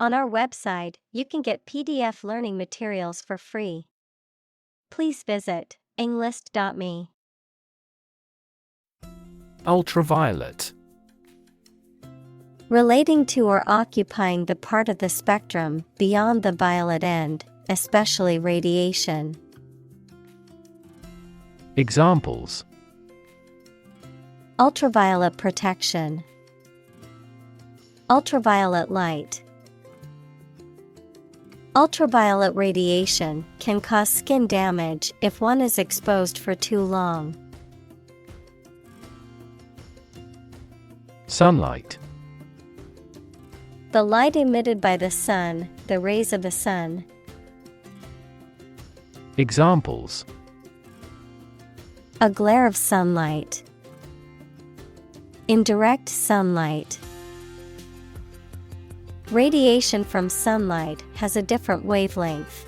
On our website, you can get PDF learning materials for free. Please visit englist.me. Ultraviolet. Relating to or occupying the part of the spectrum beyond the violet end, especially radiation. Examples: Ultraviolet protection. Ultraviolet light. Ultraviolet radiation can cause skin damage if one is exposed for too long. Sunlight. The light emitted by the sun, the rays of the sun. Examples: A glare of sunlight. Indirect sunlight. Radiation from sunlight has a different wavelength.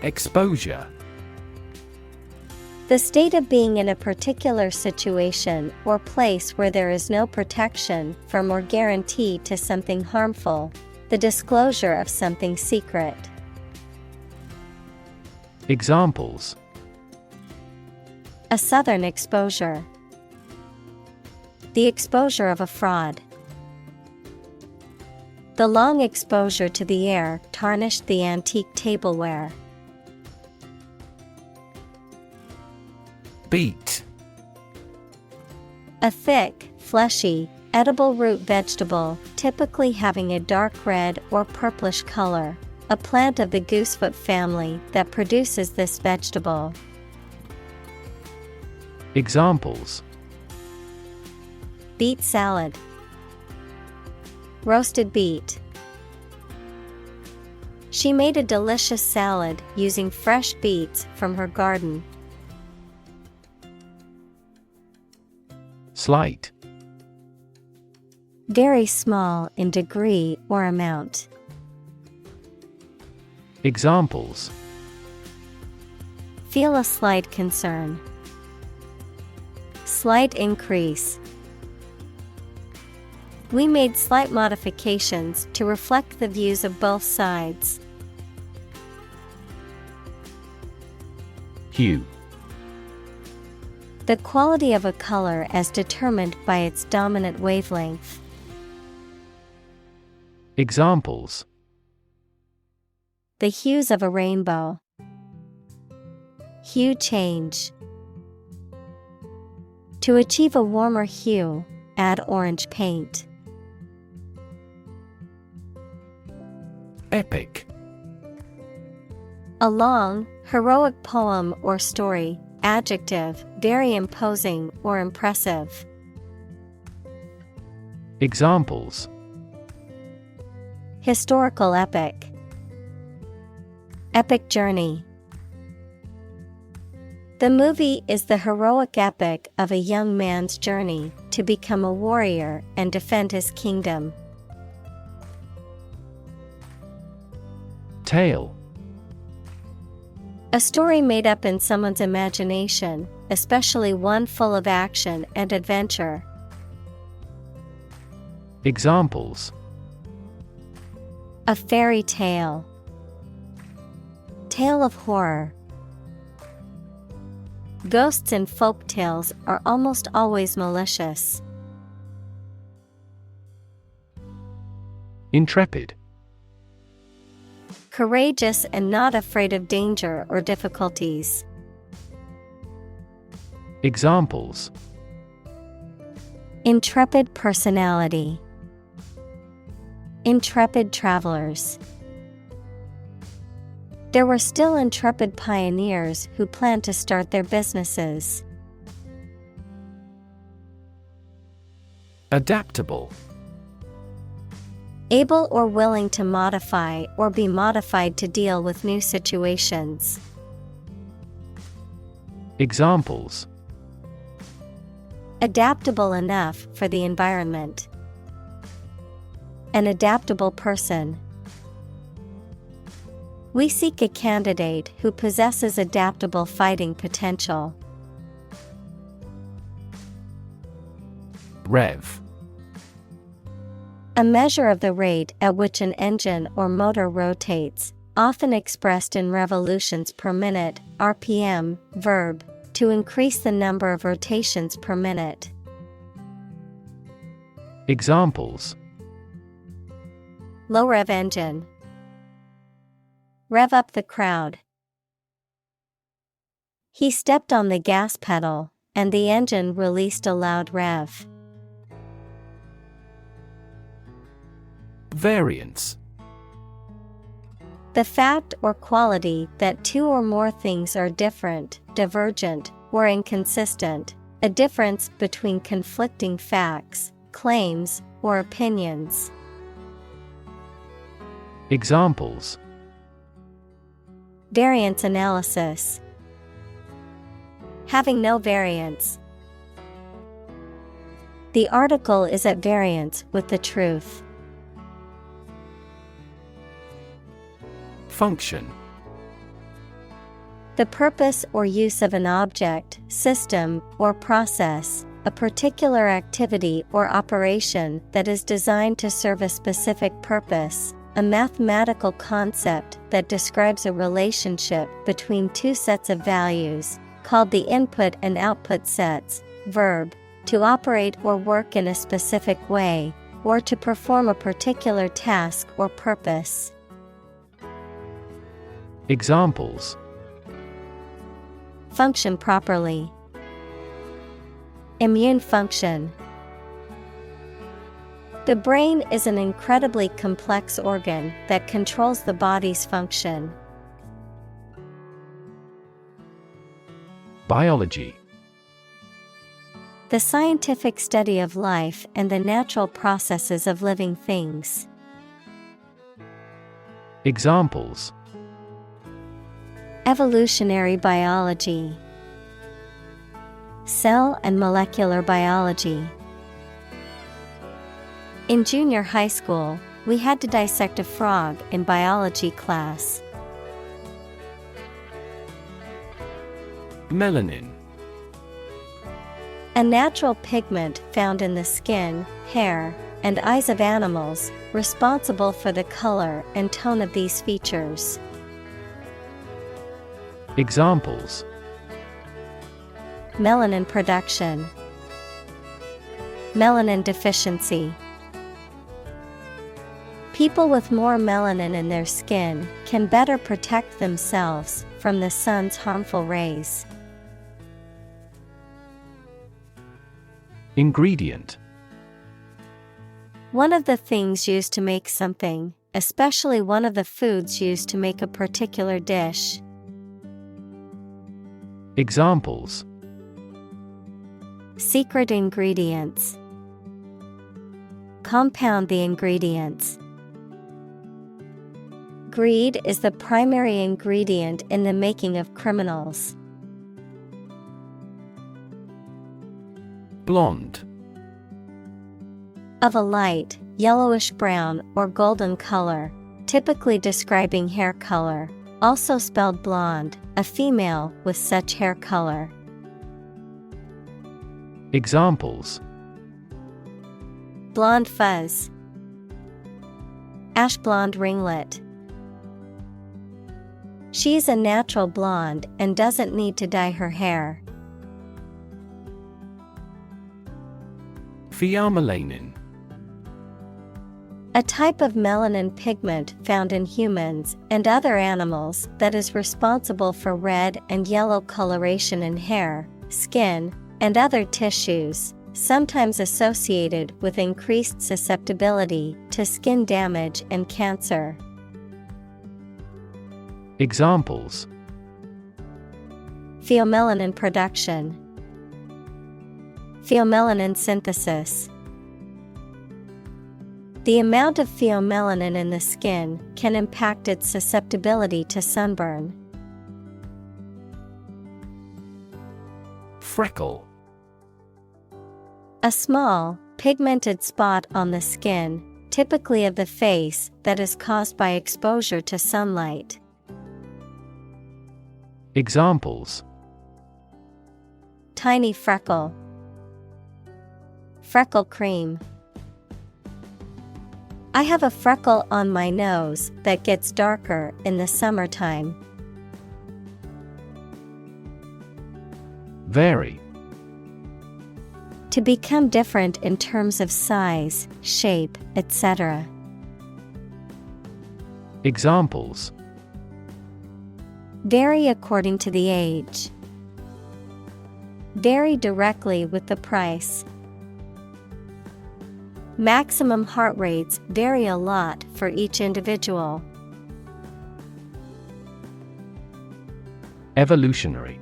Exposure. The state of being in a particular situation or place where there is no protection from or guarantee to something harmful, the disclosure of something secret. Examples: A southern exposure. The exposure of a fraud. The long exposure to the air tarnished the antique tableware. Beet. A thick, fleshy, edible root vegetable, typically having a dark red or purplish color, a plant of the goosefoot family that produces this vegetable. Examples: Beet salad. Roasted beet. She made a delicious salad using fresh beets from her garden. Slight. Very small in degree or amount. Examples: Feel a slight concern. Slight increase. We made slight modifications to reflect the views of both sides. Hue. The quality of a color as determined by its dominant wavelength. Examples: The hues of a rainbow. Hue change. To achieve a warmer hue, add orange paint. Epic. A long, heroic poem or story. Adjective, very imposing or impressive. Examples: Historical epic. Epic journey. The movie is the heroic epic of a young man's journey to become a warrior and defend his kingdom. Tale. A story made up in someone's imagination, especially one full of action and adventure. Examples: A fairy tale. Tale of horror. Ghosts in folk tales are almost always malicious. Intrepid. Courageous and not afraid of danger or difficulties. Examples: Intrepid personality. Intrepid travelers. There were still intrepid pioneers who planned to start their businesses. Adaptable. Able or willing to modify or be modified to deal with new situations. Examples: Adaptable enough for the environment. An adaptable person. We seek a candidate who possesses adaptable fighting potential. Rev. A measure of the rate at which an engine or motor rotates, often expressed in revolutions per minute, RPM. Verb, to increase the number of rotations per minute. Examples: Low rev engine. Rev up the crowd. He stepped on the gas pedal, and the engine released a loud rev. Variance. The fact or quality that two or more things are different, divergent, or inconsistent, a difference between conflicting facts, claims, or opinions. Examples: Variance analysis. Having no variance. The article is at variance with the truth. Function. The purpose or use of an object, system, or process, a particular activity or operation that is designed to serve a specific purpose, a mathematical concept that describes a relationship between two sets of values, called the input and output sets. Verb, to operate or work in a specific way, or to perform a particular task or purpose. Examples: Function properly. Immune function. The brain is an incredibly complex organ that controls the body's function. Biology. The scientific study of life and the natural processes of living things. Examples: Evolutionary biology. Cell and molecular biology. In junior high school, we had to dissect a frog in biology class. Melanin. A natural pigment found in the skin, hair, and eyes of animals, responsible for the color and tone of these features. Examples: Melanin production. Melanin deficiency. People with more melanin in their skin can better protect themselves from the sun's harmful rays. Ingredient. One of the things used to make something, especially one of the foods used to make a particular dish. Examples: Secret ingredients. Compound the ingredients. Greed is the primary ingredient in the making of criminals. Blonde. Of a light, yellowish brown or golden color, typically describing hair color, also spelled blonde, a female with such hair color. Examples: Blonde fuzz. Ash blonde ringlet. She's a natural blonde and doesn't need to dye her hair. Pheomelanin. A type of melanin pigment found in humans and other animals that is responsible for red and yellow coloration in hair, skin, and other tissues, sometimes associated with increased susceptibility to skin damage and cancer. Examples: Pheomelanin production. Pheomelanin synthesis. The amount of pheomelanin in the skin can impact its susceptibility to sunburn. Freckle. A small, pigmented spot on the skin, typically of the face, that is caused by exposure to sunlight. Examples: Tiny freckle. Freckle cream. I have a freckle on my nose that gets darker in the summertime. Vary. To become different in terms of size, shape, etc. Examples: vary according to the age. Vary directly with the price. Maximum heart rates vary a lot for each individual. Evolutionary.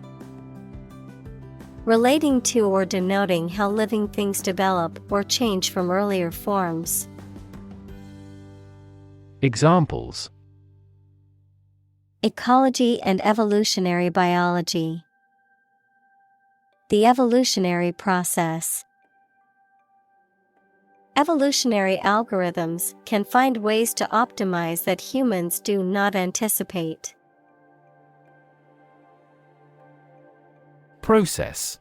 Relating to or denoting how living things develop or change from earlier forms. Examples: ecology and evolutionary biology. The evolutionary process. Evolutionary algorithms can find ways to optimize that humans do not anticipate. Process.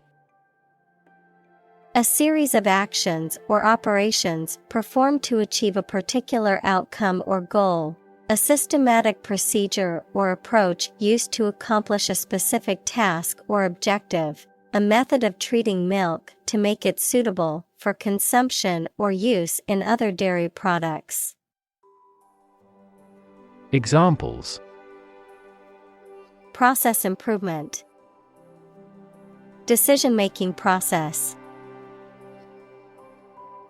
A series of actions or operations performed to achieve a particular outcome or goal. A systematic procedure or approach used to accomplish a specific task or objective. A method of treating milk to make it suitable for consumption or use in other dairy products. Examples: process improvement. Decision-making process.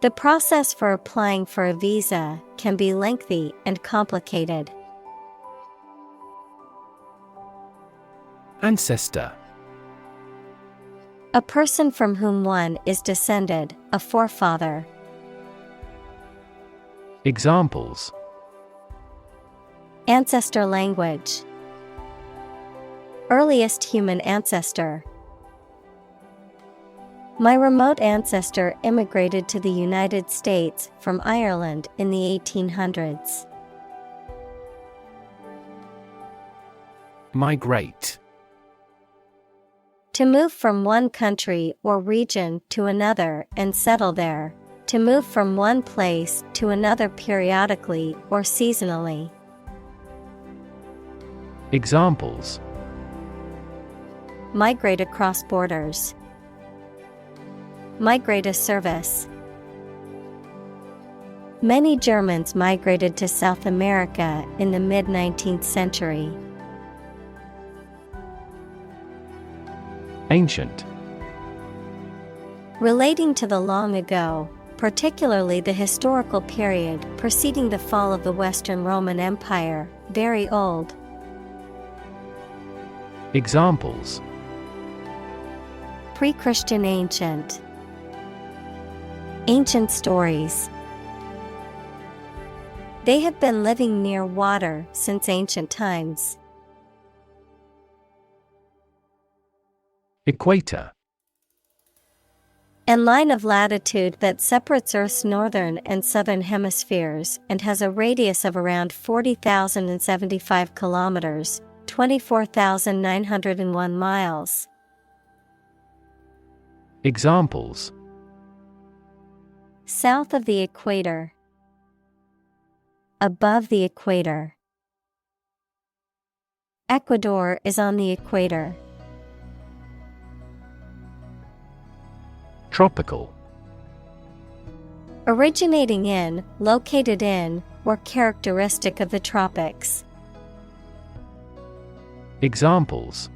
The process for applying for a visa can be lengthy and complicated. Ancestor. A person from whom one is descended, a forefather. Examples: ancestor language. Earliest human ancestor. My remote ancestor immigrated to the United States from Ireland in the 1800s. Migrate. To move from one country or region to another and settle there. To move from one place to another periodically or seasonally. Examples: migrate across borders. Migrate a service. Many Germans migrated to South America in the mid-19th century. Ancient. Relating to the long ago, particularly the historical period preceding the fall of the Western Roman Empire, very old. Examples: pre-Christian ancient. Ancient stories. They have been living near water since ancient times. Equator. A line of latitude that separates Earth's northern and southern hemispheres and has a radius of around 40,075 kilometers, 24,901 miles. Examples: south of the equator. Above the equator. Ecuador is on the equator. Tropical. Originating in, located in, or characteristic of the tropics. Examples: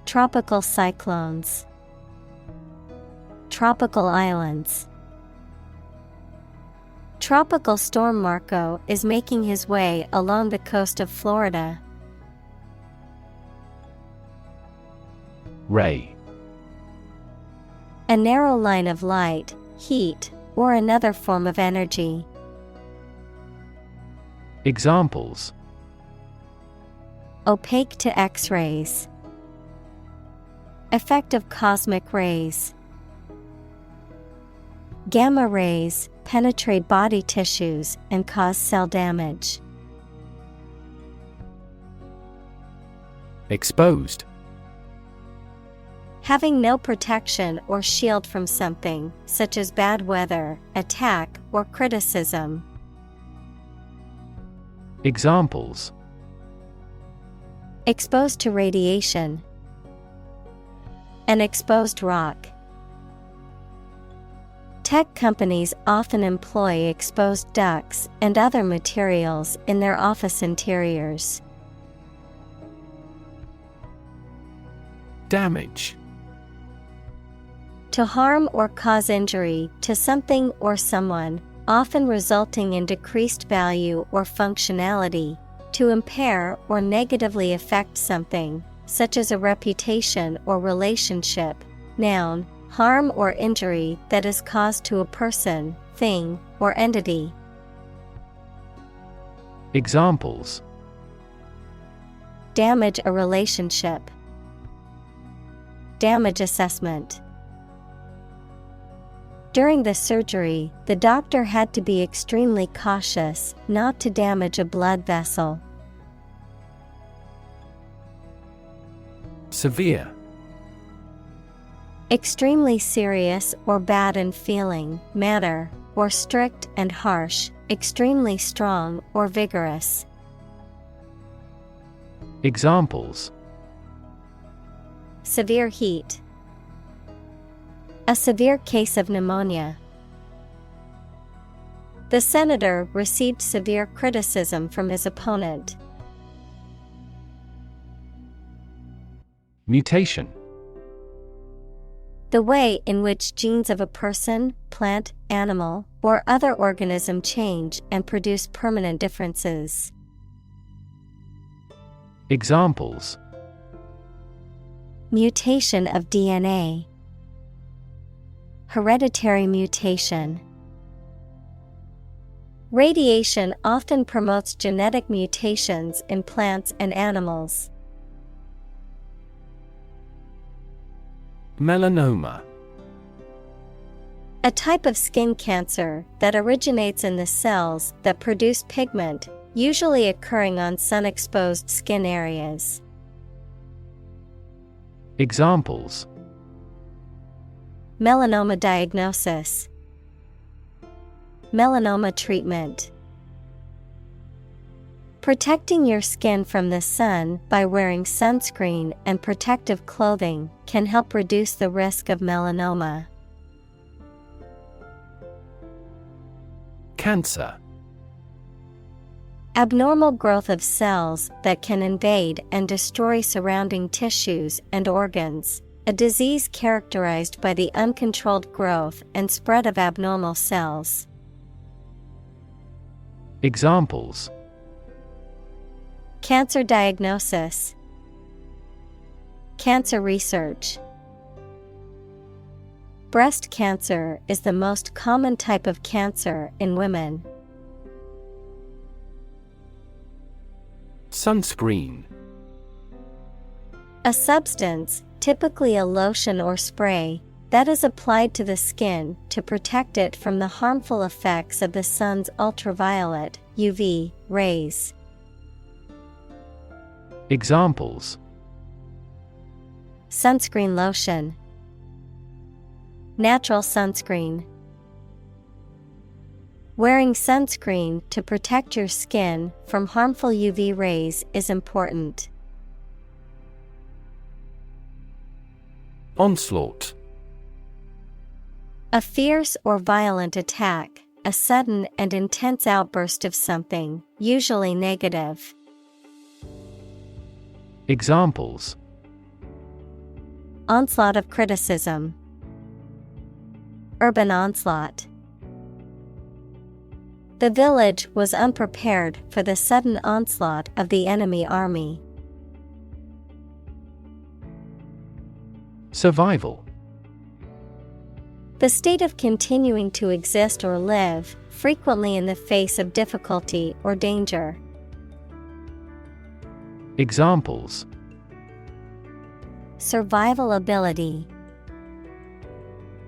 tropical cyclones. Tropical islands. Tropical storm Marco is making his way along the coast of Florida. Ray. A narrow line of light, heat, or another form of energy. Examples: opaque to X-rays. Effect of cosmic rays. Gamma rays penetrate body tissues and cause cell damage. Exposed. Having no protection or shield from something, such as bad weather, attack, or criticism. Examples: exposed to radiation, an exposed rock. Tech companies often employ exposed ducts and other materials in their office interiors. Damage. To harm or cause injury to something or someone, often resulting in decreased value or functionality. To impair or negatively affect something, such as a reputation or relationship. Noun, harm or injury that is caused to a person, thing, or entity. Examples: damage a relationship, damage assessment. During the surgery, the doctor had to be extremely cautious not to damage a blood vessel. Severe. Extremely serious or bad in feeling, manner, or strict and harsh, extremely strong or vigorous. Examples: severe heat, a severe case of pneumonia. The senator received severe criticism from his opponent. Mutation. The way in which genes of a person, plant, animal, or other organism change and produce permanent differences. Examples: mutation of DNA, hereditary mutation. Radiation often promotes genetic mutations in plants and animals. Melanoma. A type of skin cancer that originates in the cells that produce pigment, usually occurring on sun-exposed skin areas. Examples: melanoma diagnosis, melanoma treatment. Protecting your skin from the sun by wearing sunscreen and protective clothing can help reduce the risk of melanoma. Cancer. Abnormal growth of cells that can invade and destroy surrounding tissues and organs. A disease characterized by the uncontrolled growth and spread of abnormal cells. Examples: cancer diagnosis, cancer research. Breast cancer is the most common type of cancer in women. Sunscreen. A substance, typically a lotion or spray, that is applied to the skin to protect it from the harmful effects of the sun's ultraviolet (UV) rays. Examples: sunscreen lotion, natural sunscreen. Wearing sunscreen to protect your skin from harmful UV rays is important. Onslaught. A fierce or violent attack, a sudden and intense outburst of something, usually negative. Examples: onslaught of criticism, urban onslaught. The village was unprepared for the sudden onslaught of the enemy army. Survival. The state of continuing to exist or live, frequently in the face of difficulty or danger. Examples: survival ability,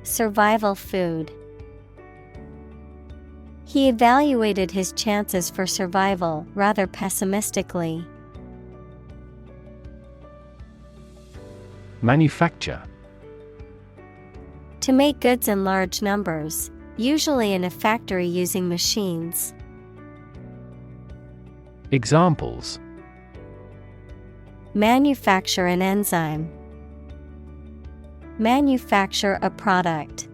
survival food. He evaluated his chances for survival rather pessimistically. Manufacture. To make goods in large numbers, usually in a factory using machines. Examples: Manufacture an enzyme. Manufacture a product.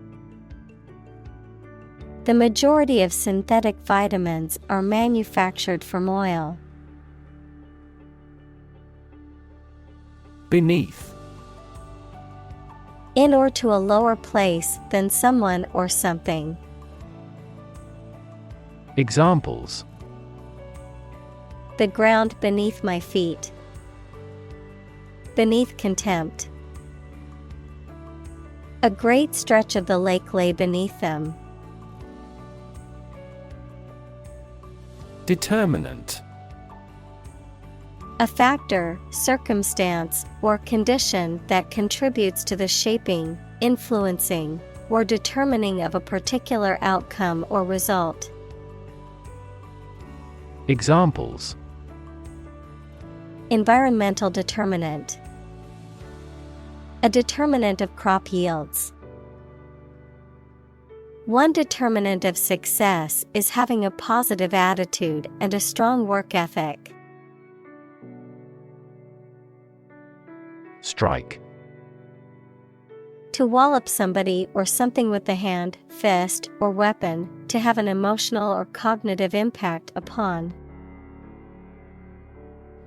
The majority of synthetic vitamins are manufactured from oil. Beneath. In or to a lower place than someone or something. Examples: The ground beneath my feet. Beneath contempt. A great stretch of the lake lay beneath them. Determinant. A factor, circumstance, or condition that contributes to the shaping, influencing, or determining of a particular outcome or result. Examples: Environmental determinant. A determinant of crop yields. One determinant of success is having a positive attitude and a strong work ethic. Strike. To wallop somebody or something with the hand, fist, or weapon, to have an emotional or cognitive impact upon.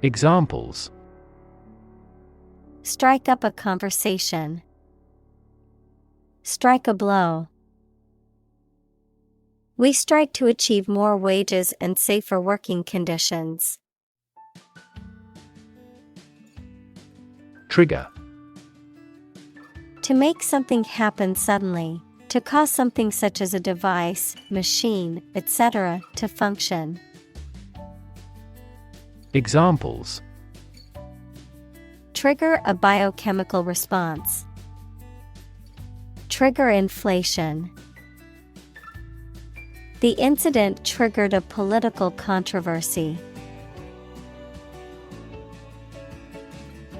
Examples: Strike up a conversation. Strike a blow. We strike to achieve more wages and safer working conditions. Trigger. To make something happen suddenly, to cause something such as a device, machine, etc., to function. Examples: Trigger a biochemical response. Trigger inflation. The incident triggered a political controversy.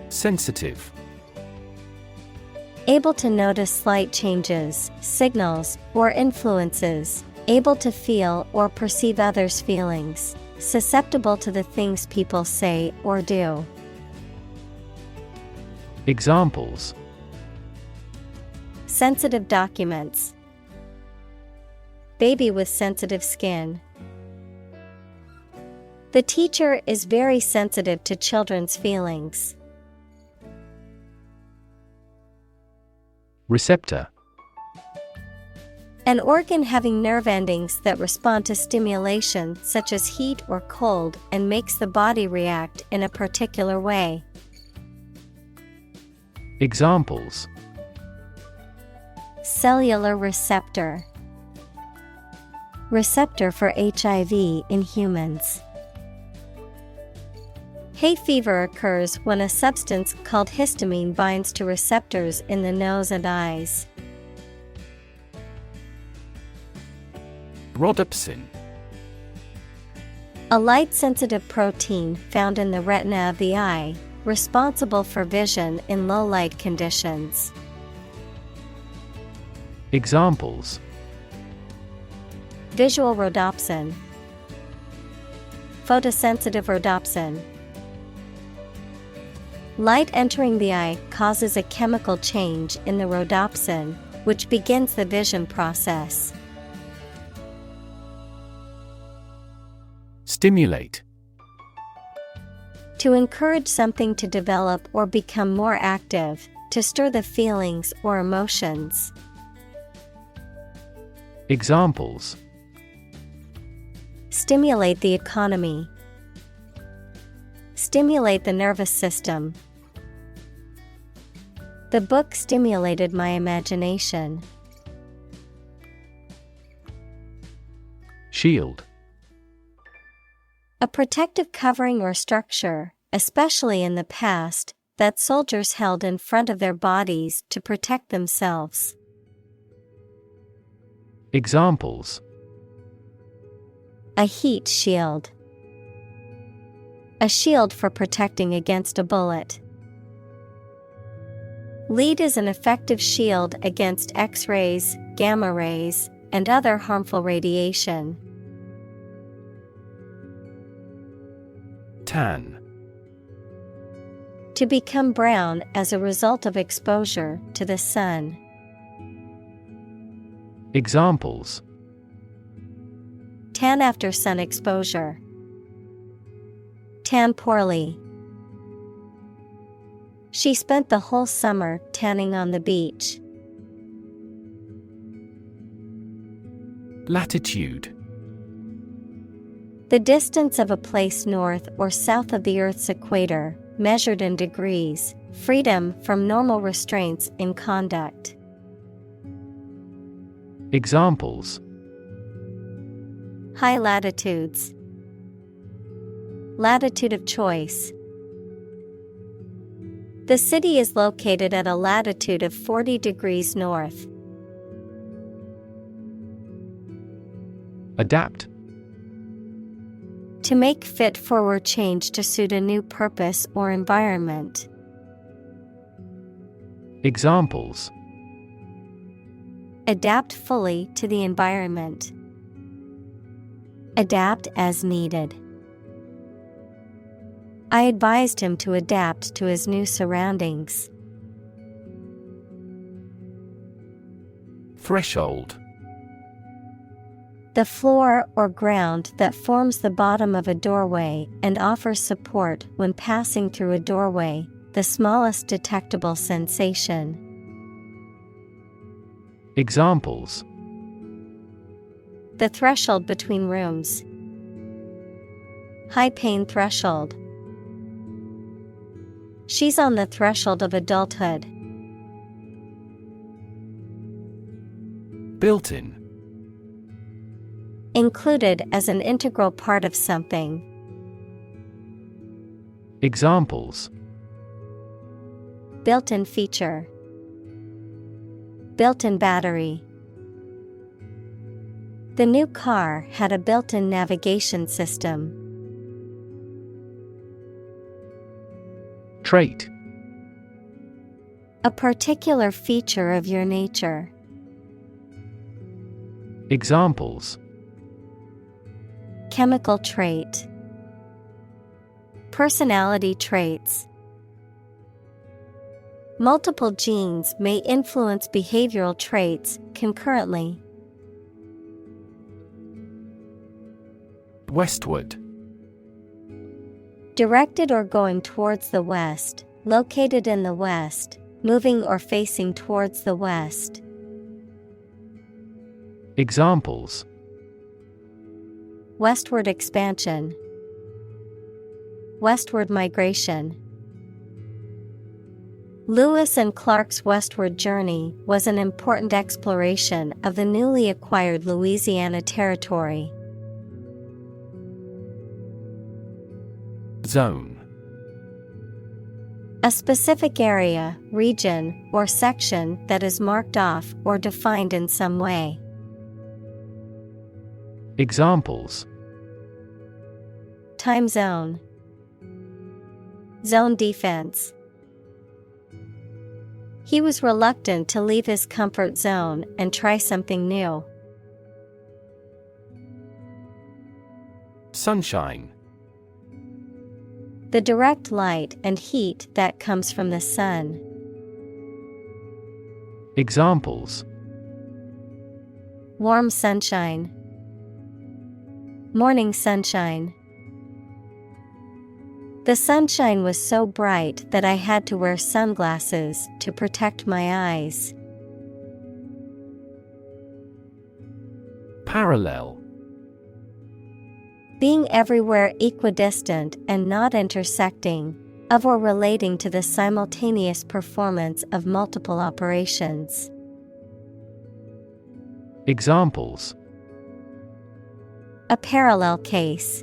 Sensitive. Able to notice slight changes, signals, or influences, able to feel or perceive others' feelings, susceptible to the things people say or do. Examples: Sensitive documents. Baby with sensitive skin. The teacher is very sensitive to children's feelings. Receptor. An organ having nerve endings that respond to stimulation such as heat or cold and makes the body react in a particular way. Examples: Cellular receptor. Receptor for HIV in humans. Hay fever occurs when a substance called histamine binds to receptors in the nose and eyes. Rhodopsin. A light-sensitive protein found in the retina of the eye, responsible for vision in low light conditions. Examples: Visual rhodopsin. Photosensitive rhodopsin. Light entering the eye causes a chemical change in the rhodopsin, which begins the vision process. Stimulate. To encourage something to develop or become more active, to stir the feelings or emotions. Examples: Stimulate the economy. Stimulate the nervous system. The book stimulated my imagination. Shield. A protective covering or structure, especially in the past, that soldiers held in front of their bodies to protect themselves. Examples: a heat shield. A shield for protecting against a bullet. LEED is an effective shield against X-rays, gamma rays, and other harmful radiation. Tan. To become brown as a result of exposure to the sun. Examples: Tan after sun exposure. Tan poorly. She spent the whole summer tanning on the beach. Latitude. The distance of a place north or south of the Earth's equator, measured in degrees, freedom from normal restraints in conduct. Examples: High latitudes. Latitude of choice. The city is located at a latitude of 40 degrees north. Adapt. To make fit for or change to suit a new purpose or environment. Examples: Adapt fully to the environment. Adapt as needed. I advised him to adapt to his new surroundings. Threshold. The floor or ground that forms the bottom of a doorway and offers support when passing through a doorway, the smallest detectable sensation. Examples: The threshold between rooms. High pain threshold. She's on the threshold of adulthood. Built-in. Included as an integral part of something. Examples: Built-in feature. Built-in battery. The new car had a built-in navigation system. Trait. A particular feature of your nature. Examples: Chemical trait. Personality traits. Multiple genes may influence behavioral traits concurrently. Westward. Directed or going towards the west, located in the west, moving or facing towards the west. Examples: Westward expansion. Westward migration. Lewis and Clark's westward journey was an important exploration of the newly acquired Louisiana Territory. Zone. A specific area, region, or section that is marked off or defined in some way. Examples: Time zone. Zone defense. He was reluctant to leave his comfort zone and try something new. Sunshine. The direct light and heat that comes from the sun. Examples: Warm sunshine. Morning sunshine. The sunshine was so bright that I had to wear sunglasses to protect my eyes. Parallel. Being everywhere equidistant and not intersecting, of or relating to the simultaneous performance of multiple operations. Examples: A parallel case.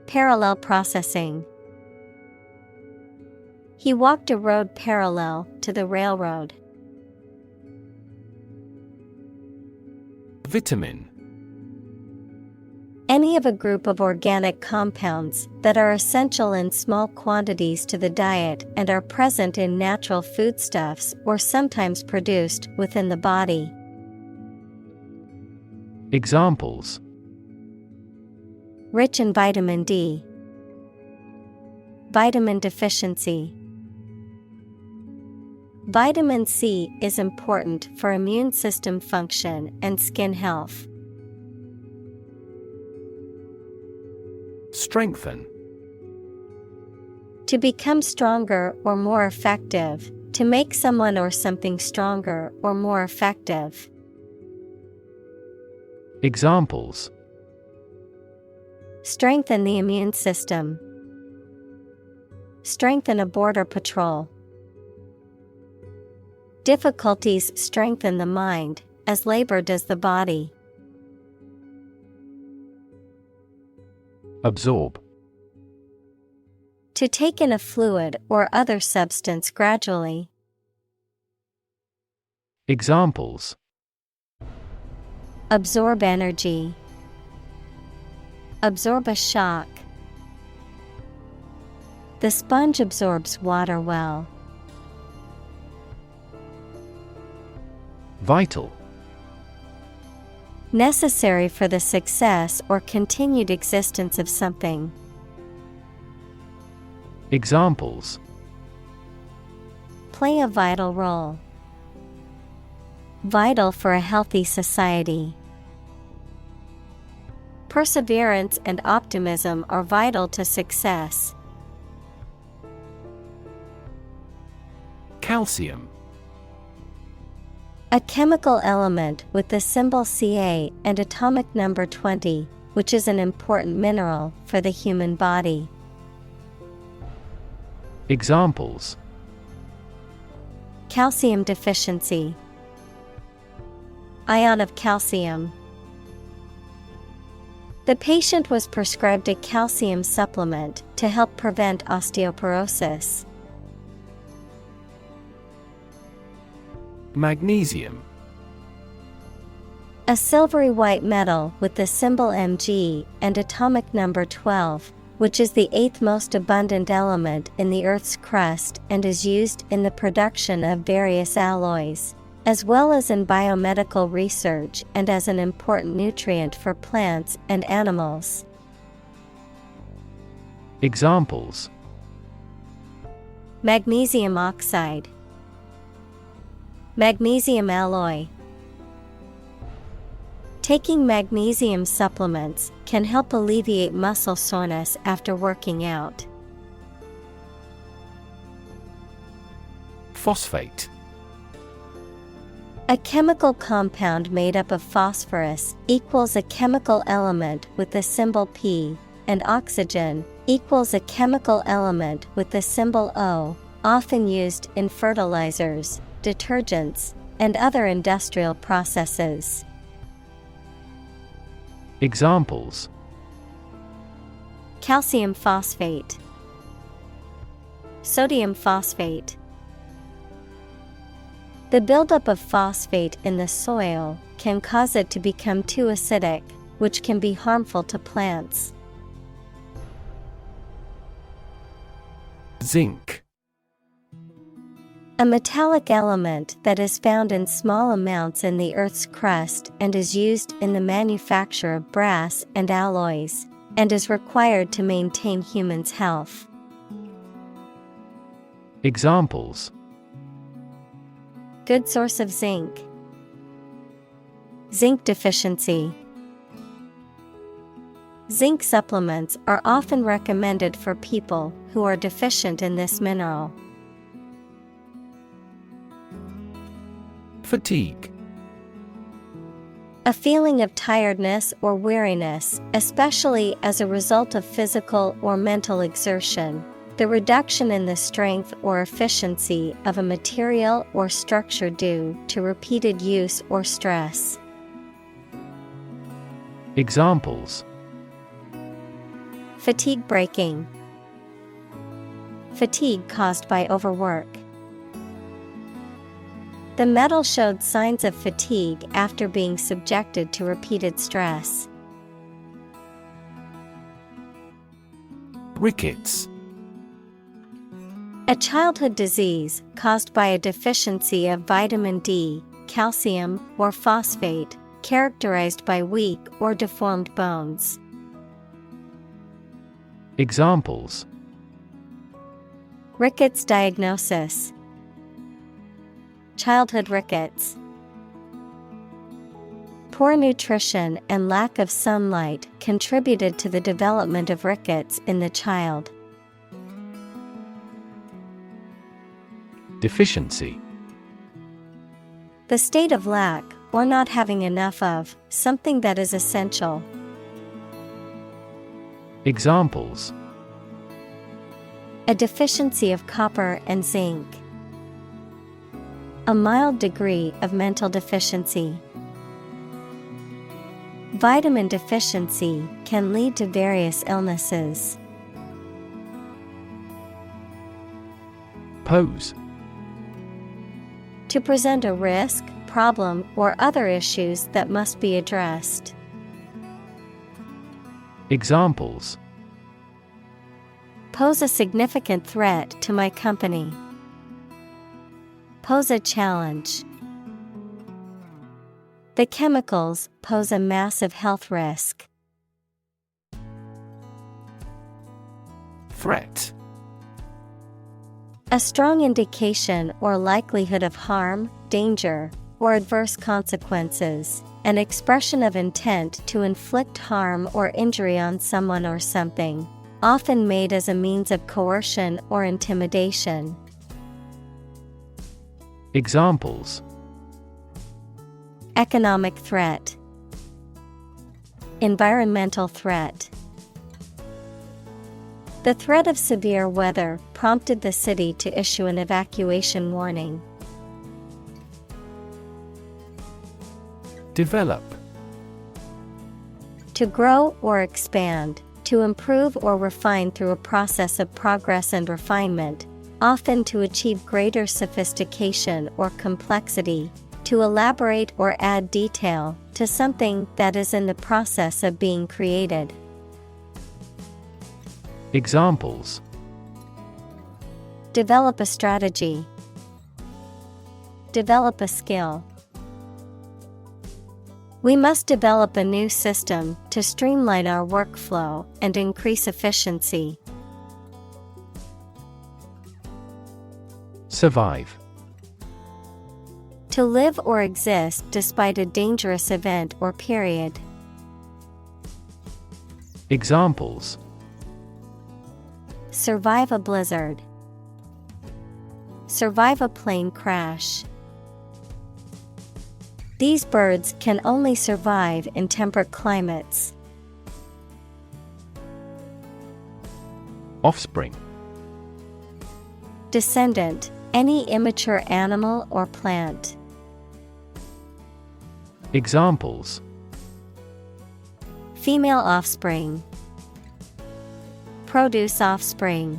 Parallel processing. He walked a road parallel to the railroad. Vitamin. Any of a group of organic compounds that are essential in small quantities to the diet and are present in natural foodstuffs or sometimes produced within the body. Examples: Rich in vitamin D. Vitamin deficiency. Vitamin C is important for immune system function and skin health. Strengthen. To become stronger or more effective, to make someone or something stronger or more effective. Examples: Strengthen the immune system. Strengthen a border patrol. Difficulties strengthen the mind, as labor does the body. Absorb. To take in a fluid or other substance gradually. Examples: Absorb energy. Absorb a shock. The sponge absorbs water well. Vital. Necessary for the success or continued existence of something. Examples: Play a vital role. Vital for a healthy society. Perseverance and optimism are vital to success. Calcium. A chemical element with the symbol Ca and atomic number 20, which is an important mineral for the human body. Examples: Calcium deficiency. Ion of calcium. The patient was prescribed a calcium supplement to help prevent osteoporosis. Magnesium. A silvery white metal with the symbol Mg and atomic number 12, which is the eighth most abundant element in the Earth's crust and is used in the production of various alloys, as well as in biomedical research and as an important nutrient for plants and animals. Examples: Magnesium oxide. Magnesium alloy. Taking magnesium supplements can help alleviate muscle soreness after working out. Phosphate. A chemical compound made up of phosphorus equals a chemical element with the symbol P, and oxygen equals a chemical element with the symbol O, often used in fertilizers, detergents, and other industrial processes. Examples: Calcium phosphate. Sodium phosphate. The buildup of phosphate in the soil can cause it to become too acidic, which can be harmful to plants. Zinc. A metallic element that is found in small amounts in the Earth's crust and is used in the manufacture of brass and alloys, and is required to maintain humans' health. Examples: Good source of zinc. Zinc deficiency. Zinc supplements are often recommended for people who are deficient in this mineral. Fatigue. A feeling of tiredness or weariness, especially as a result of physical or mental exertion. The reduction in the strength or efficiency of a material or structure due to repeated use or stress. Examples: Fatigue breaking. Fatigue caused by overwork. The metal showed signs of fatigue after being subjected to repeated stress. Rickets. A childhood disease caused by a deficiency of vitamin D, calcium, or phosphate, characterized by weak or deformed bones. Examples: Rickets diagnosis, childhood rickets. Poor nutrition and lack of sunlight contributed to the development of rickets in the child. Deficiency. The state of lack, or not having enough of, something that is essential. Examples: A deficiency of copper and zinc. A mild degree of mental deficiency. Vitamin deficiency can lead to various illnesses. Pose. To present a risk, problem, or other issues that must be addressed. Examples: Pose a significant threat to my company. Pose a challenge. The chemicals pose a massive health risk. Threat. A strong indication or likelihood of harm, danger, or adverse consequences. An expression of intent to inflict harm or injury on someone or something, often made as a means of coercion or intimidation. Examples: Economic threat. Environmental threat. The threat of severe weather prompted the city to issue an evacuation warning. Develop. To grow or expand, to improve or refine through a process of progress and refinement, often to achieve greater sophistication or complexity, to elaborate or add detail to something that is in the process of being created. Examples: Develop a strategy. Develop a skill. We must develop a new system to streamline our workflow and increase efficiency. Survive. To live or exist despite a dangerous event or period. Examples: Survive a blizzard. Survive a plane crash. These birds can only survive in temperate climates. Offspring. Descendant, any immature animal or plant. Examples: Female offspring. Produce offspring.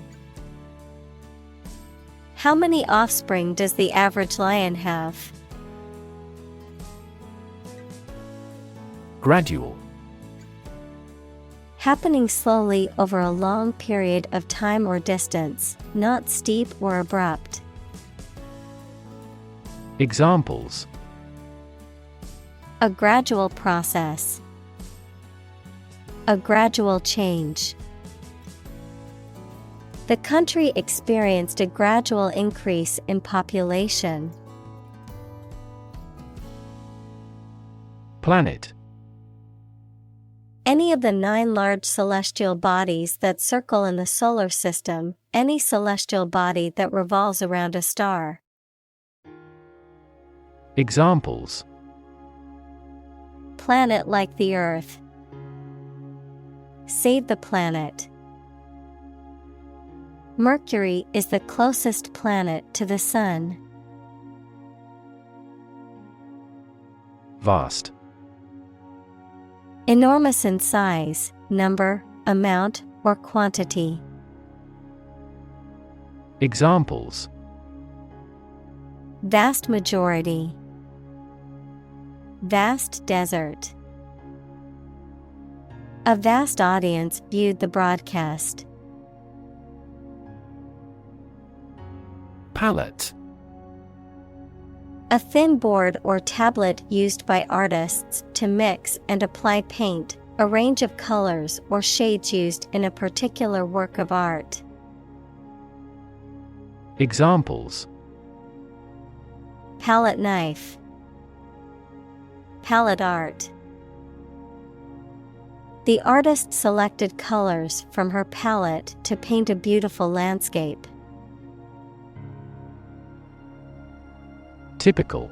How many offspring does the average lion have? Gradual. Happening slowly over a long period of time or distance, not steep or abrupt. Examples: A gradual process. A gradual change. The country experienced a gradual increase in population. Planet. Any of the 9 large celestial bodies that circle in the solar system, any celestial body that revolves around a star. Examples: Planet like the Earth. Save the planet. Mercury is the closest planet to the Sun. Vast. Enormous in size, number, amount, or quantity. Examples: Vast majority. Vast desert. A vast audience viewed the broadcast. Palette. A thin board or tablet used by artists to mix and apply paint, a range of colors or shades used in a particular work of art. Examples: Palette knife, palette art. The artist selected colors from her palette to paint a beautiful landscape. Typical.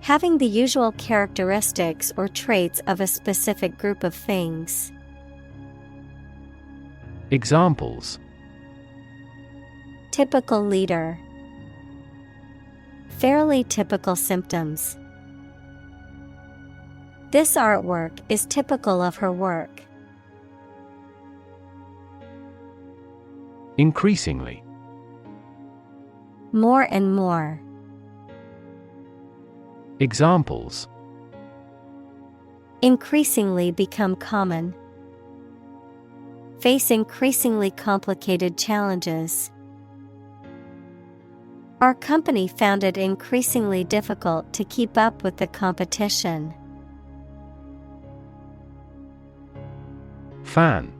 Having the usual characteristics or traits of a specific group of things. Examples: Typical leader. Fairly typical symptoms. This artwork is typical of her work. Increasingly. More and more. Examples: Increasingly become common. Face increasingly complicated challenges. Our company found it increasingly difficult to keep up with the competition. Fan.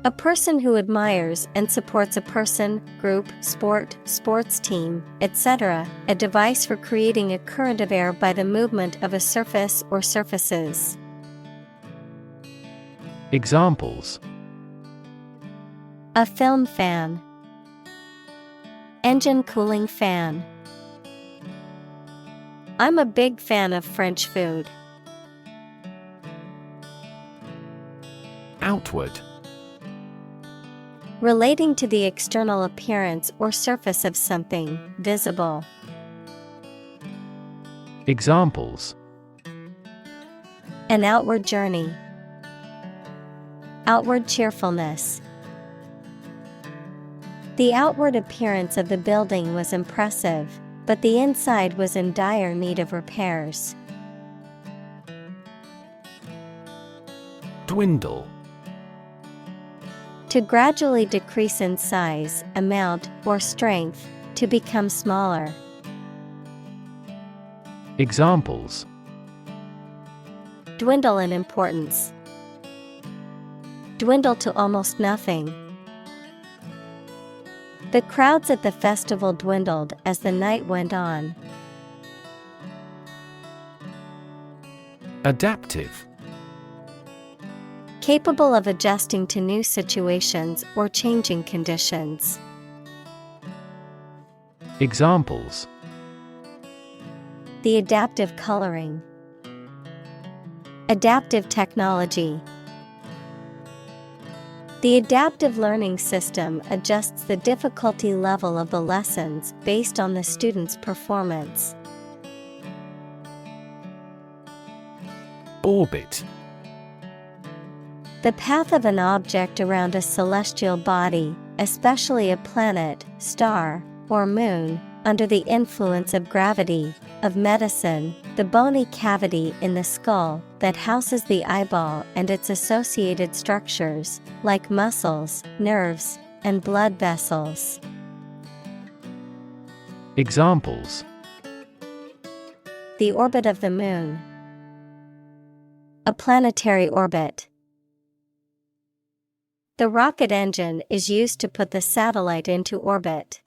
A person who admires and supports a person, group, sport, sports team, etc. A device for creating a current of air by the movement of a surface or surfaces. Examples: A film fan. Engine cooling fan. I'm a big fan of French food. Outward. Relating to the external appearance or surface of something, visible. Examples: An outward journey. Outward cheerfulness. The outward appearance of the building was impressive, but the inside was in dire need of repairs. Dwindle. To gradually decrease in size, amount, or strength, to become smaller. Examples: Dwindle in importance. Dwindle to almost nothing. The crowds at the festival dwindled as the night went on. Adaptive. Capable of adjusting to new situations or changing conditions. Examples: The adaptive coloring. Adaptive technology. The adaptive learning system adjusts the difficulty level of the lessons based on the student's performance. Orbit. The path of an object around a celestial body, especially a planet, star, or moon, under the influence of gravity. Of medicine, the bony cavity in the skull that houses the eyeball and its associated structures, like muscles, nerves, and blood vessels. Examples: The orbit of the moon. A planetary orbit. The rocket engine is used to put the satellite into orbit.